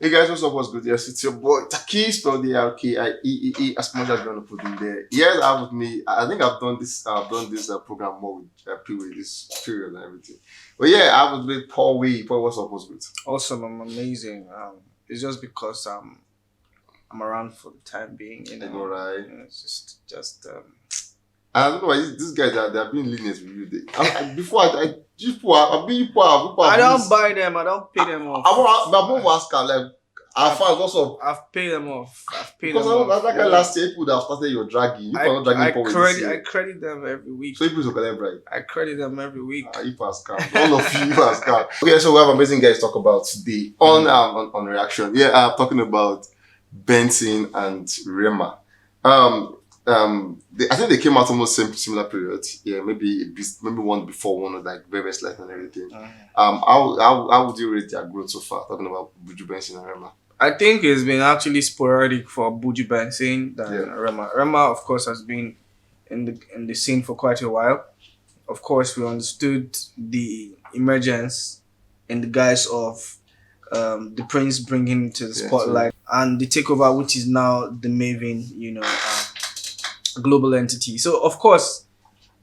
Hey guys, what's up? What's good? Yes, it's your boy Taki, spelled Alkieee, as much as you want to put in there. Yes, I have with me. I think I've done this. Program more with pre this period and everything. But yeah, I was with Paul Wee. Paul, what's up? What's good? Awesome, I'm amazing. It's just because I'm around for the time being, I know, right? It's just I don't know why these guys they're being lenient with you. I don't buy them. I don't pay them off. I'm not asking like. I've paid them off. Because that guy last year, people that have started your dragging. You are not dragging I credit them every week. So people collect right? I credit them every week. You pass scam. All of you pass scam. Okay, so we have amazing guys to talk about today on reaction. Yeah, I'm talking about Benson and Rema. I think they came out almost similar period. Yeah, maybe one before one, like very slight and everything. How would you rate their growth so far? Talking about Buju Benson and Rema. I think it's been actually sporadic for Buju Benson than Rema. Rema, of course, has been in the scene for quite a while. Of course, we understood the emergence in the guise of the Prince bringing him to the spotlight and the takeover, which is now the Maven, global entity. So, of course,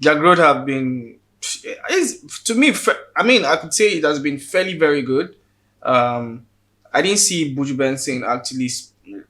their growth have been, to me, I could say it has been fairly very good. I didn't see Buju Benson actually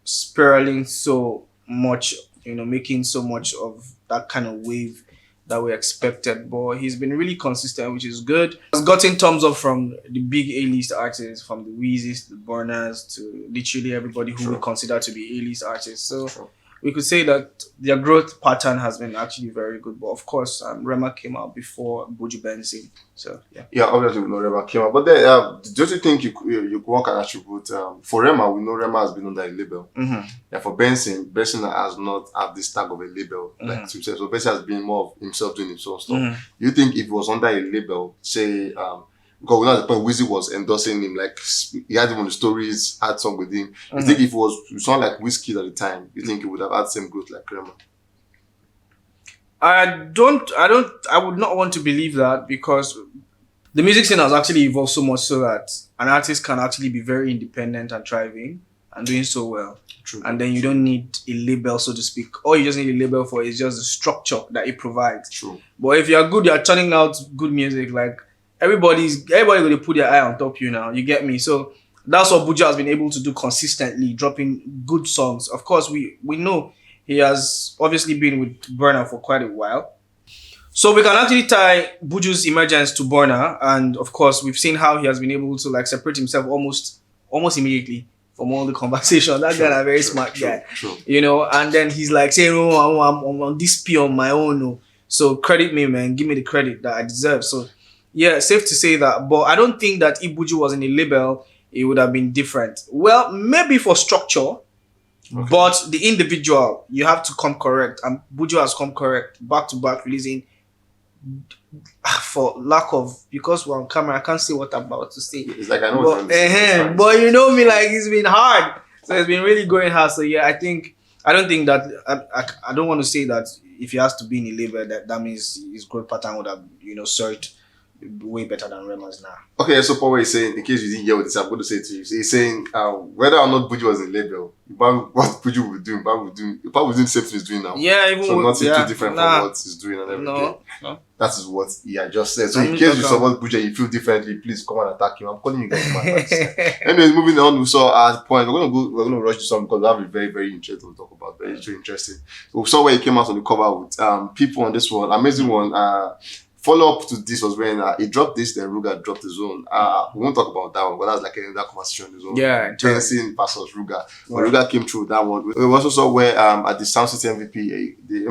spiraling so much, making so much of that kind of wave that we expected. But he's been really consistent, which is good. He's gotten thumbs up from the big A-list artists, from the Weezys, the Burners, to literally everybody who we consider to be A-list artists. So we could say that their growth pattern has been actually very good. But of course, Rema came out before Buju Benson. So yeah, obviously we know Rema came out. But then, don't you think you one can attribute for Rema? We know Rema has been under a label. Yeah, for Benson has not had this tag of a label like to himself. So Benson has been more of himself doing his own stuff. You think if he was under a label, say because we know at the point Weezy was endorsing him, like he had him on the stories, had song with him. You think if it sounded like Wizkid at the time, you think he would have had the same growth like Rema? I would not want to believe that, because the music scene has actually evolved so much so that an artist can actually be very independent and thriving and doing so well. True. And then you don't need a label, so to speak. All you just need a label for is just the structure that it provides. True. But if you're good, you're turning out good music, like everybody going to put their eye on top you now. You get me? So that's what Buju has been able to do consistently, dropping good songs. Of course, we know he has obviously been with Burna for quite a while. So we can actually tie Buju's emergence to Burna, and of course, we've seen how he has been able to separate himself almost immediately from all the conversation. That guy, a very smart guy, and then he's like saying, "Oh, I'm on this P on my own. So credit me, man. Give me the credit that I deserve." So yeah, safe to say that. But I don't think that if Buju was in a label, it would have been different. Well, maybe for structure, but the individual, you have to come correct. And Buju has come correct, back to back, releasing, for lack of, because we're on camera, I can't say what I'm about to say. It's like I know but you know me, like it's been hard. So it's been really going hard. So yeah, I don't think that, I don't want to say that if he has to be in a label, that means his growth pattern would have, served way better than Rema's now. Okay, so Paul is saying, in case you didn't hear what this, I'm going to say to you. So he's saying whether or not Buju was in label, what Buju would do, Buju would do the same thing he's doing now. Yeah, even so nothing too different from what he's doing and everything. No. That is what he had just said. So in case you support Buju and you feel differently, please come and attack him. I'm calling you guys my Anyways, moving on, we saw at point we're gonna rush to something because we have a very, very interesting to talk about. Very interesting. So we saw where he came out on the cover with people on this one, amazing one. Follow up to this was when he dropped this, then Ruga dropped his own. We won't talk about that one, but that's like another conversation on his own. Yeah, Benson versus Ruga. When Ruga came through that one. We also saw where at the Sound City MVP, the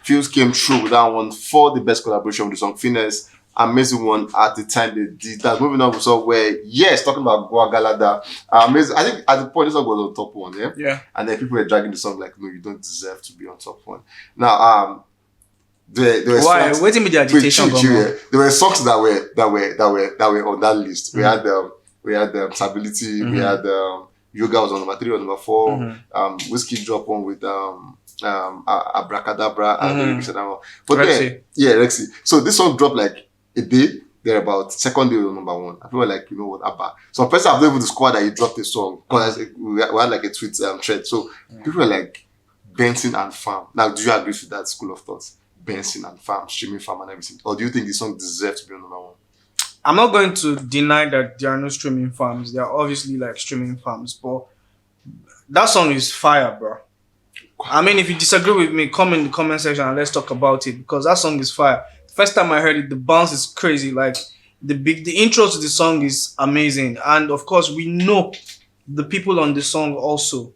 Fuse came through with that one for the best collaboration with the song Finesse. Amazing one at the time they did that. Moving on, we saw where, talking about Goa Galada. Amazing. I think at the point this song was on top one, yeah. And then people were dragging the song like, no, you don't deserve to be on top one. Now, there were why? Waiting with the agitation. There were songs that were on that list. We had Stability. We had Yoga was on number 3 or number 4. Whiskey dropped one with Abracadabra and but Rexy. So this song dropped like a day they're about second day of number one. I feel like, you know what, Abba. Some person have not even discovered that he dropped a song. Because we had like a tweet thread. So people are like Benson and Farm. Now, do you agree with that school of thought? Benson and Farm, streaming Farm and everything. Or do you think the song deserves to be on number one? I'm not going to deny that there are no streaming farms. There are obviously like streaming farms, but that song is fire, bro. I mean, if you disagree with me, come in the comment section and let's talk about it, because that song is fire. First time I heard it, the bounce is crazy. Like the intro to the song is amazing, and of course we know the people on the song also.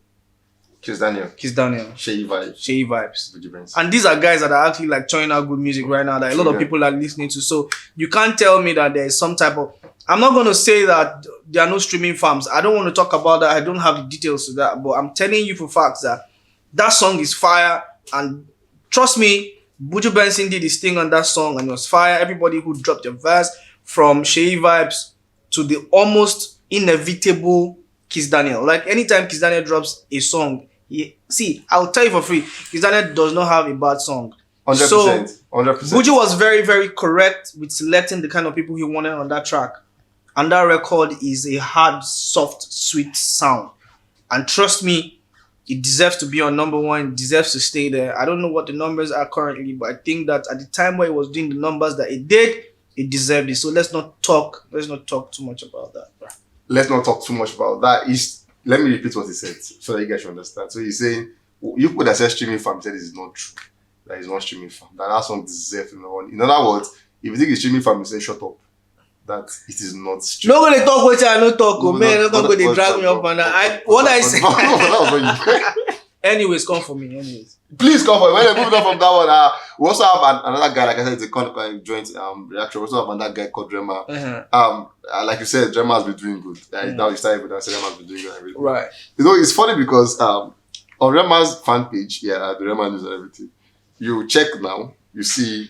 Kiss Daniel. Shey Vibes. And these are guys that are actually like churning out good music right now that a lot of people are listening to. So you can't tell me that there is some type of... I'm not going to say that there are no streaming farms. I don't want to talk about that. I don't have the details to that. But I'm telling you for facts that that song is fire. And trust me, Buju Benson did his thing on that song and it was fire. Everybody who dropped a verse, from Shey Vibes to the almost inevitable Kiss Daniel. Like anytime Kiss Daniel drops a song, see, I'll tell you for free, Kiss Daniel does not have a bad song. 100%. So 100%. Buju was very, very correct with selecting the kind of people he wanted on that track. And that record is a hard, soft, sweet sound. And trust me, it deserves to be on number one. It deserves to stay there. I don't know what the numbers are currently, but I think that at the time where it was doing the numbers that it did, it deserved it. So let's not talk too much about that, bro. Let's not talk too much about that. Let me repeat what he said so that you guys should understand. So he's saying, you put that says streaming farm, said it's not true. That is not streaming farm. That song deserves number one. In other words, if you think it's streaming farm, you say shut up. That it is not streaming. No, they talk with you, I don't talk, man. Not going to drag me up on that. What I say. Anyways, come for me. Anyways, please come for me. When I moved on from that one, we also have another guy. Like I said, it's a joint reaction. We also have another guy called Rema. Like you said, Rema has been doing good. Now you started with that. Rema has been doing good. Everything. Right. You know, it's funny because on Rema's fan page, the Rema news and everything, you check now. You see,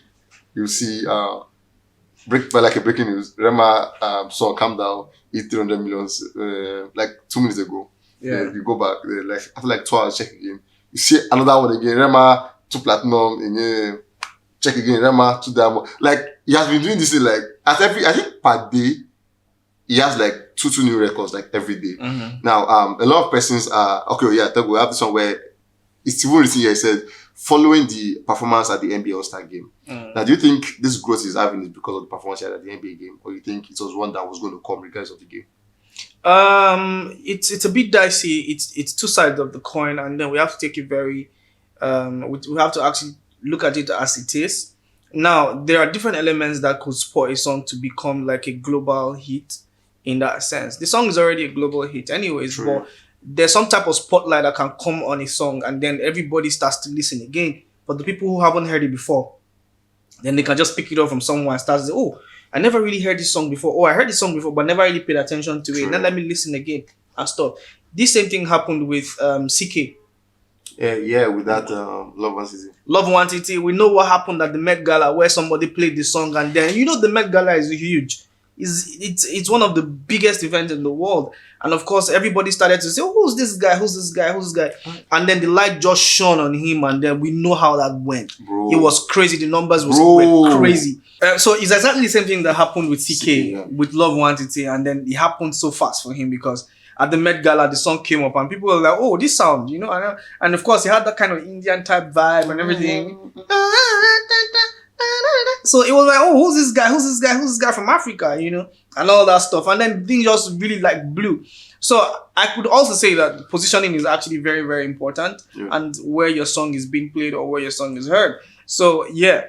like a breaking news. Rema song "Calm Down" hit 300 millions like 2 minutes ago. Yeah. You go back, like after like 2 hours, check again. You see another one again. Rema 2 platinum, and check again. Rema 2 diamond. Like he has been doing this like I think per day, he has like two new records like every day. Now, a lot of persons are we have this one where it's even written here. It said following the performance at the NBA All-Star game. Now, do you think this growth is having is because of the performance at the NBA game, or you think it was one that was going to come regardless of the game? It's a bit dicey. It's two sides of the coin, and then we have to take it very we have to actually look at it as it is. Now, there are different elements that could support a song to become like a global hit in that sense. The song is already a global hit anyways. True. But there's some type of spotlight that can come on a song and then everybody starts to listen again. But the people who haven't heard it before, then they can just pick it up from someone and start to say, oh, I never really heard this song before. Oh, I heard this song before, but never really paid attention to it. Then let me listen again and stuff. This same thing happened with CK. Yeah, with that Love One City. Love One City. We know what happened at the Met Gala where somebody played the song, and then the Met Gala is huge. It's one of the biggest events in the world, and of course everybody started to say, oh, who's this guy? And then the light just shone on him, and then we know how that went. Bro. It was crazy. The numbers were crazy. So it's exactly the same thing that happened with CK, with Love One City, and then it happened so fast for him because at the Met Gala the song came up and people were like, oh, this sound, and of course he had that kind of Indian type vibe and everything. So it was like, oh, who's this guy from Africa, and all that stuff. And then things just really like blew. So I could also say that positioning is actually very, very important, and where your song is being played or where your song is heard. So yeah,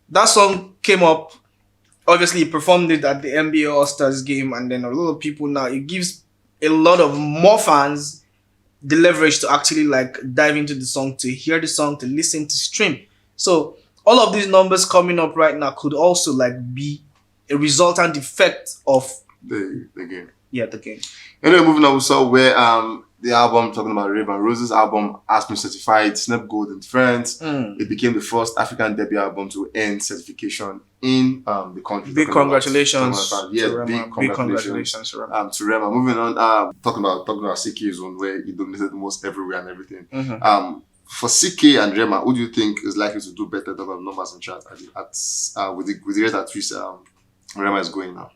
that song came up. Obviously, he performed it at the NBA All-Stars game, and then a lot of people now, it gives a lot of more fans the leverage to actually like dive into the song, to hear the song, to listen, to stream. So all of these numbers coming up right now could also like be a resultant effect of the game. Yeah, the game. Anyway, moving on, we saw where the album, talking about Raven Rose's album, has been certified Snap Gold in France. It became the first African debut album to earn certification in the country. Big congratulations. Big congratulations to Rema. Moving on, talking about CK's one where he dominated the most everywhere and everything. For CK and Rema, who do you think is likely to do better in terms of numbers and charts with the rate at which Rema is going now?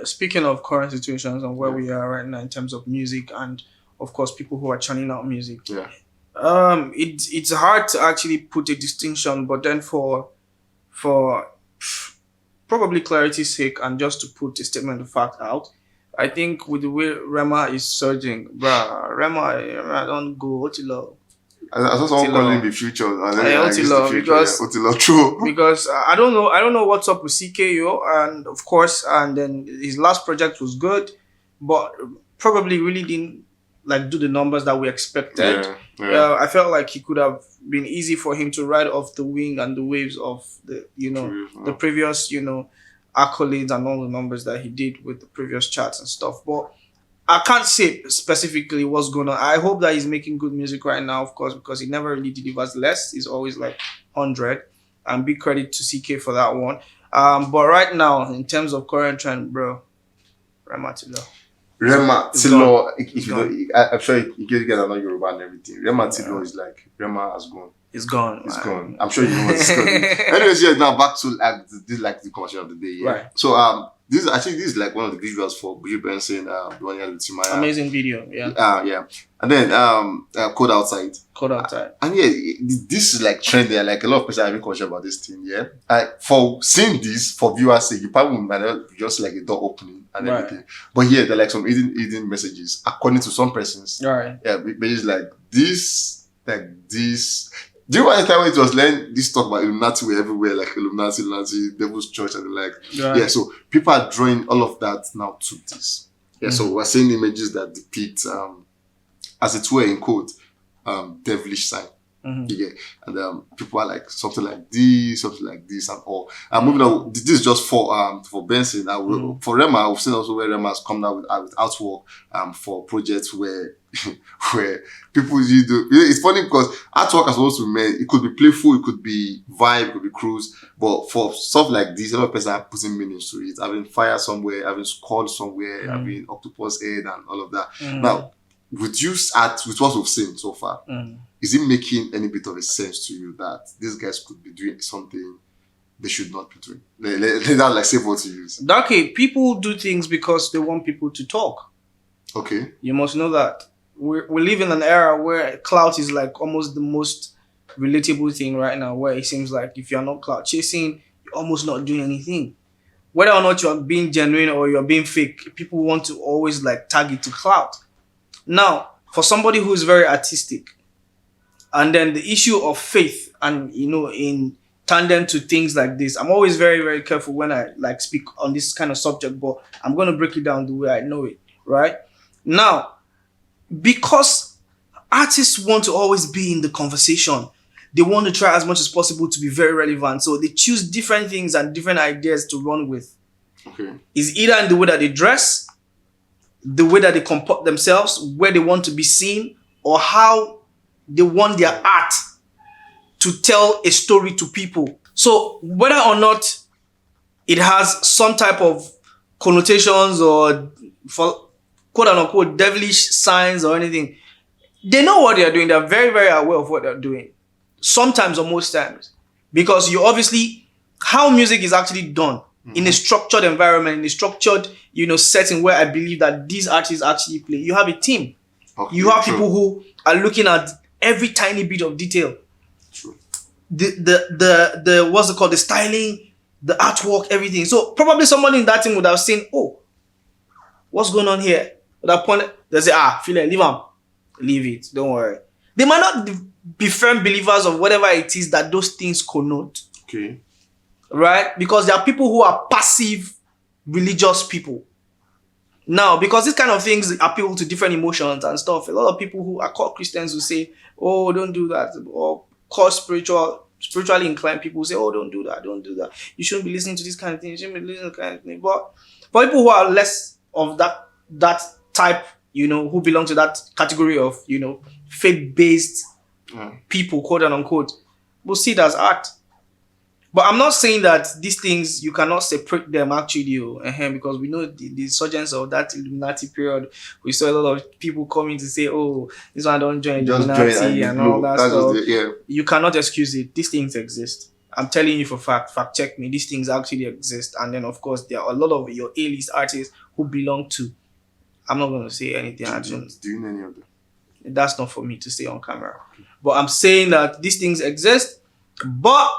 Speaking of current situations and where we are right now in terms of music and of course people who are churning out music. Yeah. It's hard to actually put a distinction, but then for probably clarity's sake and just to put a statement of fact out, I think with the way Rema is surging, Rema don't go Otilo. I saw someone calling the future. And then I guess the Otilo, future, because Otilo, true. because I don't know what's up with CKO, and of course, and then his last project was good, but probably really didn't like do the numbers that we expected. I felt like he could have been easy for him to ride off the wing and the waves of the the previous accolades and all the numbers that he did with the previous charts and stuff. But I can't say specifically what's going on. I hope that he's making good music right now, of course, because he never really delivers less. He's always like 100. And big credit to CK for that one. But right now, in terms of current trend, bro, Rema Tilo. Rema Tilo, if you know, I'm sure you guys are not Yoruba and everything. Rema Tilo is like, Rema has gone. It's gone. It's gone. I'm sure you know what's going on. Anyways, yeah, now back to the conversation of the day. Yeah. Right. So this is like one of the visuals for Rema BNXN, the one here with Timaya. Amazing video, yeah. Yeah. And then Code Outside. Code Outside. And yeah, this is like trending. Like a lot of people are having question about this thing. Yeah. For seeing this, for viewers' sake, you probably might not just like a door opening and everything. But yeah, there are like some hidden messages according to some persons. Right. Yeah, but it's like this. Do you know any time when it was learning this talk about Illuminati were everywhere, like Illuminati, Devil's Church, and like yeah. So people are drawing all of that now to this. Yeah. So we're seeing images that depict, as it were in quote, devilish sign. Yeah. And people are like something like this, and all. Moving on. This is just for Benson. For Rema, we've seen also where Rema has come down with artwork for projects where people do. It's funny because artwork is supposed to be made. It could be playful, it could be vibe, it could be cruise. But for stuff like this, a lot of people are putting meanings to it. Having fire somewhere, having skull somewhere, having octopus head, and all of that. Now, with what we've seen so far, is it making any bit of a sense to you that these guys could be doing something they should not be doing? That's like safe word to use. Okay, people do things because they want people to talk. Okay. You must know that. We live in an era where clout is like almost the most relatable thing right now, where it seems like if you're not clout chasing, you're almost not doing anything. Whether or not you're being genuine or you're being fake, people want to always like tag it to clout. Now, for somebody who is very artistic, and then the issue of faith and, in tandem to things like this, I'm always very, very careful when I like speak on this kind of subject, but I'm going to break it down the way I know it, right? Now, because artists want to always be in the conversation, they want to try as much as possible to be very relevant. So they choose different things and different ideas to run with. Okay. It's either in the way that they dress, the way that they comport themselves, where they want to be seen, or how they want their art to tell a story to people. So whether or not it has some type of connotations or for quote unquote devilish signs or anything, they know what they are doing. They're very, very aware of what they're doing. Sometimes or most times. Because you obviously, how music is actually done in a structured environment, in a structured, setting where I believe that these artists actually play. You have a team. Okay, you have people who are looking at every tiny bit of detail. True. The what's it called? The styling, the artwork, everything. So probably somebody in that team would have seen, oh, what's going on here? At that point, they say, feel it, leave it, don't worry. They might not be firm believers of whatever it is that those things connote. Okay. Right? Because there are people who are passive religious people. Now, because these kind of things appeal to different emotions and stuff, a lot of people who are called Christians will say, oh, don't do that. Or called spiritually inclined people will say, oh, don't do that. You shouldn't be listening to this kind of thing. You shouldn't be listening to this kind of thing. But for people who are less of that type, who belong to that category of, faith-based people, quote and unquote, will see it as art. But I'm not saying that these things, you cannot separate them actually, because we know the insurgence of that Illuminati period. We saw a lot of people coming to say, oh, this one don't join Illuminati and all that stuff. You cannot excuse it. These things exist. I'm telling you for fact check me. These things actually exist. And then, of course, there are a lot of your A-list artists who belong to. I'm not going to say anything. Do you know any of them? That's not for me to say on camera. But I'm saying that these things exist. But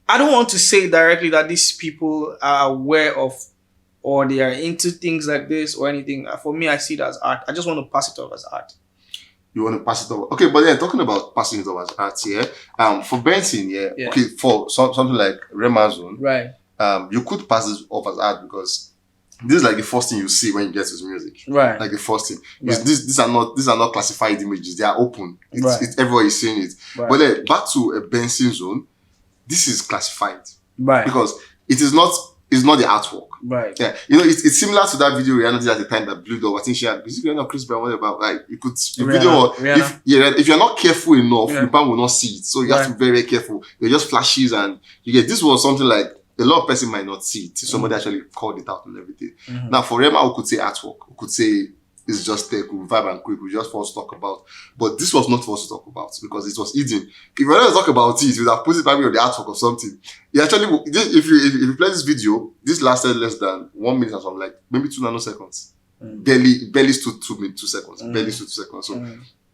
I don't want to say directly that these people are aware of or they are into things like this or anything. For me, I see it as art. I just want to pass it off as art. You want to pass it over? Okay, but then talking about passing it over as art, for Benson, okay, for something like Rema Zone, right? You could pass this off as art because this is like the first thing you see when you get to his music, right? Like the first thing. Right. These are not classified images; they are open. It's everybody is seeing it. Right. But then back to a Benson Zone, this is classified, right? Because it is not. It's not the artwork. Right. Yeah. You know, it's similar to that video Rihanna did at the time that blew up. I think she had Chris Brown, whatever. Like, you could, the video, if you're not careful enough, the band will not see it. So you have to be very, very careful. It just flashes and you get, this was something like, a lot of person might not see it. Somebody actually called it out and everything. Now, for Rema, we could say artwork. We could say, it's just tech, we vibe and quick, we just for us to talk about. But this was not for us to talk about because it was hidden. If we wanted to talk about it, we would have put it probably on the artwork or something. It actually, if you play this video, this lasted less than 1 minute or something, like maybe 2 nanoseconds. Barely stood 2 seconds. Barely stood 2 seconds. So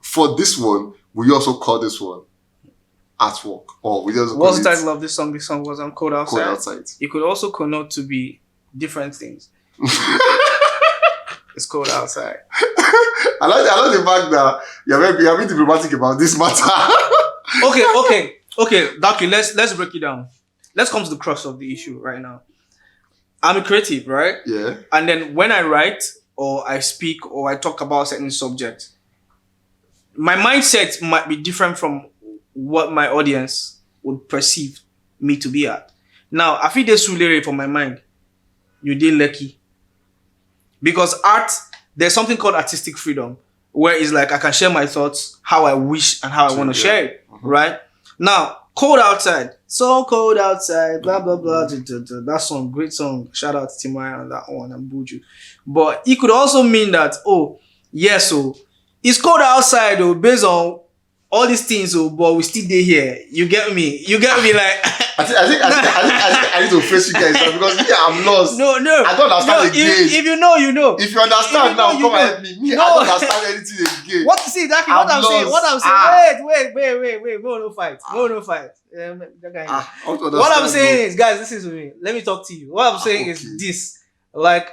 for this one, we also call this one artwork. Or we just what's the title of this song? This song was on Code Outside. Code Outside. It could also connote to be different things. It's cold outside. I like the fact that you're being diplomatic about this matter. Okay, let's break it down. Let's come to the crux of the issue right now. I'm a creative, right? Yeah. And then when I write or I speak or I talk about certain subjects, my mindset might be different from what my audience would perceive me to be at. Now, I feel this sulere for my mind. You did lucky. Because art, there's something called artistic freedom, where it's like I can share my thoughts how I wish and how I want to share it, right? Now, cold outside, so cold outside, blah, blah, blah. That song, great song. Shout out to Timaya on that one and Buju. But it could also mean that, so it's cold outside, based on all these things, but we still there here. You get me? Like... I need to face you guys now because I'm lost. No. I don't understand again. If you know, you know. If you understand now, come and help me. I don't understand anything again. What you see? Exactly what I'm saying. What I'm saying. Wait. No fight. What I'm saying is, guys, listen to me. Let me talk to you. What I'm saying is this. Like,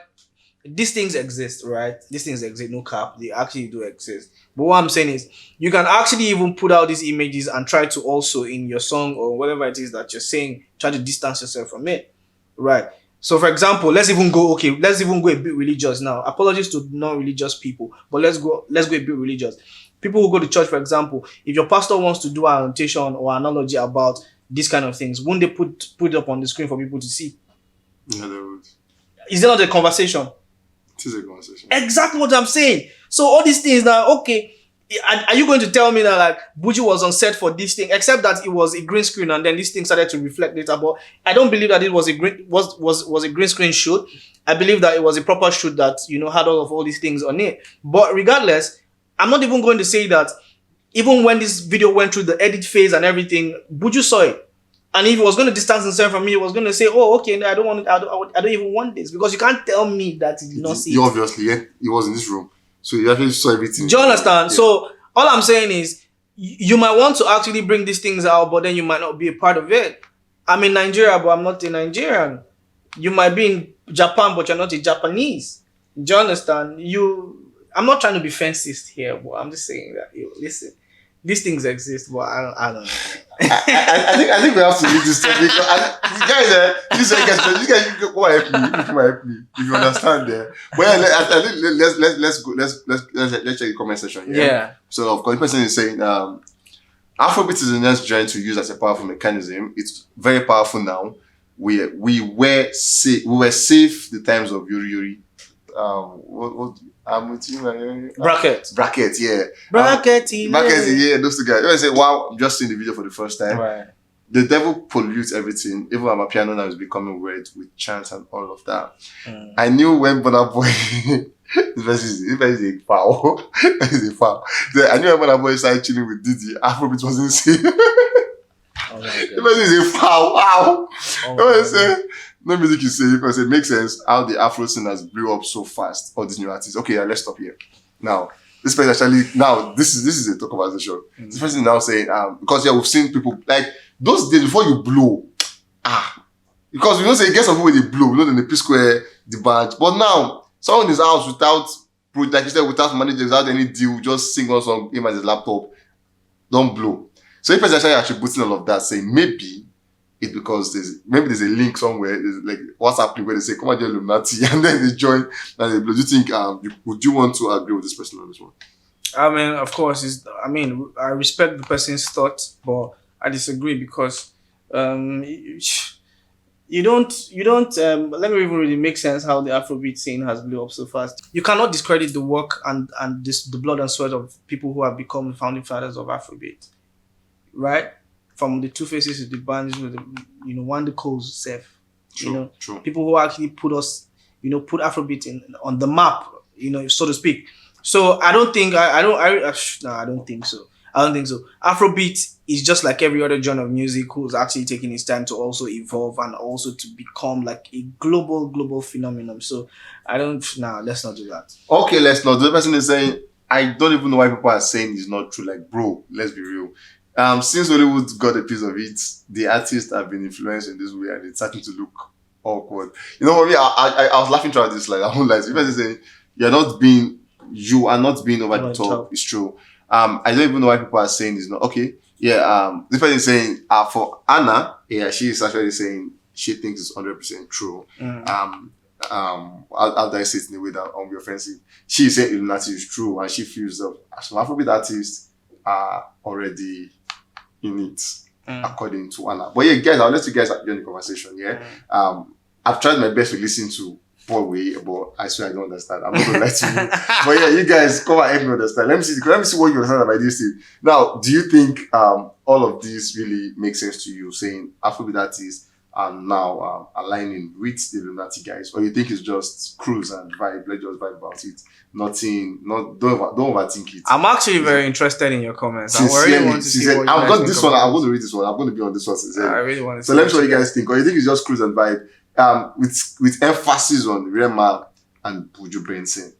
these things exist, right? These things exist, no cap. They actually do exist. But what I'm saying is, you can actually even put out these images and try to also, in your song or whatever it is that you're saying, try to distance yourself from it, right? So, for example, let's even go a bit religious now. Apologies to non-religious people, but let's go a bit religious. People who go to church, for example, if your pastor wants to do an annotation or analogy about these kind of things, wouldn't they put it up on the screen for people to see? Yeah, they would. Is it not a conversation? It is a conversation. Exactly what I'm saying. So all these things now, okay, are you going to tell me that like Buju was on set for this thing, except that it was a green screen and then this thing started to reflect later? But I don't believe that it was a green screen shoot. I believe that it was a proper shoot that had all these things on it. But regardless, I'm not even going to say that even when this video went through the edit phase and everything, Buju saw it. And if he was going to distance himself from me, he was going to say, "Oh, okay, no, I don't even want this," because you can't tell me that he did not see it. Obviously, he was in this room, so you actually saw everything. Do you understand? Yeah. So all I'm saying is, you might want to actually bring these things out, but then you might not be a part of it. I'm in Nigeria, but I'm not a Nigerian. You might be in Japan, but you're not a Japanese. Do you understand? I'm not trying to be fancist here, but I'm just saying that, listen. These things exist, but I don't know. I think we have to leave this topic. You guys go help me if you understand there. Well, let's check the comment section. Yeah. So of course, the person is saying Afrobeat is the next genre to use as a powerful mechanism. It's very powerful now. We were safe the times of Yuri Yuri. I'm with you, man. Bracket, yeah. Bracket, yeah. Those two guys. You say, wow, I'm just seeing the video for the first time. Right. The devil pollutes everything. Even my piano now is becoming weird with chants and all of that. I knew when Burna Boy, this is a foul. This is a foul. I knew when Burna Boy started chilling with Diddy, Afrobeat wasn't safe. Oh my The God. person is a foul. Wow. Oh You know my what I'm God. saying? No music you say, because it makes sense how the Afro scene has blew up so fast. All these new artists. Okay, let's stop here. Now, this person actually, now this is a talk conversation. This person is now saying, because yeah, we've seen people like those days before you blow, because we don't say get some people they blow, then the P Square, the badge. But now, someone in his house without, like you said, without manager, without any deal, just sing one song, him at his laptop, don't blow. So if person actually attributing all of that, saying maybe it's because there's a link somewhere, there's like WhatsApp link where they say come and join Illuminati, and then they join and they blow. Do you think would you want to agree with this person on this one? I mean, of course, I respect the person's thoughts, but I disagree because you don't let me even really make sense how the Afrobeat scene has blew up so fast. You cannot discredit the work and the blood and sweat of people who have become the founding fathers of Afrobeat, right? From the Two Faces to the bands, Wanda Cole's self, True. people who actually put us, put Afrobeat on the map, so to speak. So I don't think I don't think so. I don't think so. Afrobeat is just like every other genre of music who's actually taking its time to also evolve and also to become like a global phenomenon. So let's not do that. Okay, let's not. The person is saying, I don't even know why people are saying it's not true. Like, bro, let's be real. Since Hollywood got a piece of it, the artists have been influenced in this way and it's starting to look awkward. You know what I mean? I was laughing throughout this, like, I won't lie. The person is saying, you are not being over the top. It's true. I don't even know why people are saying it's not okay. Yeah. This person is saying for Anna, yeah, she is actually saying she thinks it's 100% true. How do I say it in a way that won't be offensive? She said Illuminati is true, and she feels that some Afrobeat artists are already in it, according to Anna. But yeah, guys, I'll let you guys join the conversation. Yeah. I've tried my best to listen to Paul Way, but I swear I don't understand. I'm not gonna lie to you. But yeah, you guys come and help me understand. Let me see what you understand about this thing. Now, do you think all of this really makes sense to you? Saying Afrobeat artists are now aligning with the Illuminati guys, or you think it's just cruise and vibe? Let's just vibe about it. Don't overthink it. I'm actually very interested in your comments. I Sincerely, really want to see what you I've guys got this think one. about I'm going to read this one. I'm going to be on this one sincerely. I really want to So see let me see what you guys think. Or you think it's just cruise and vibe? With emphasis on Rema and Buju BNXN.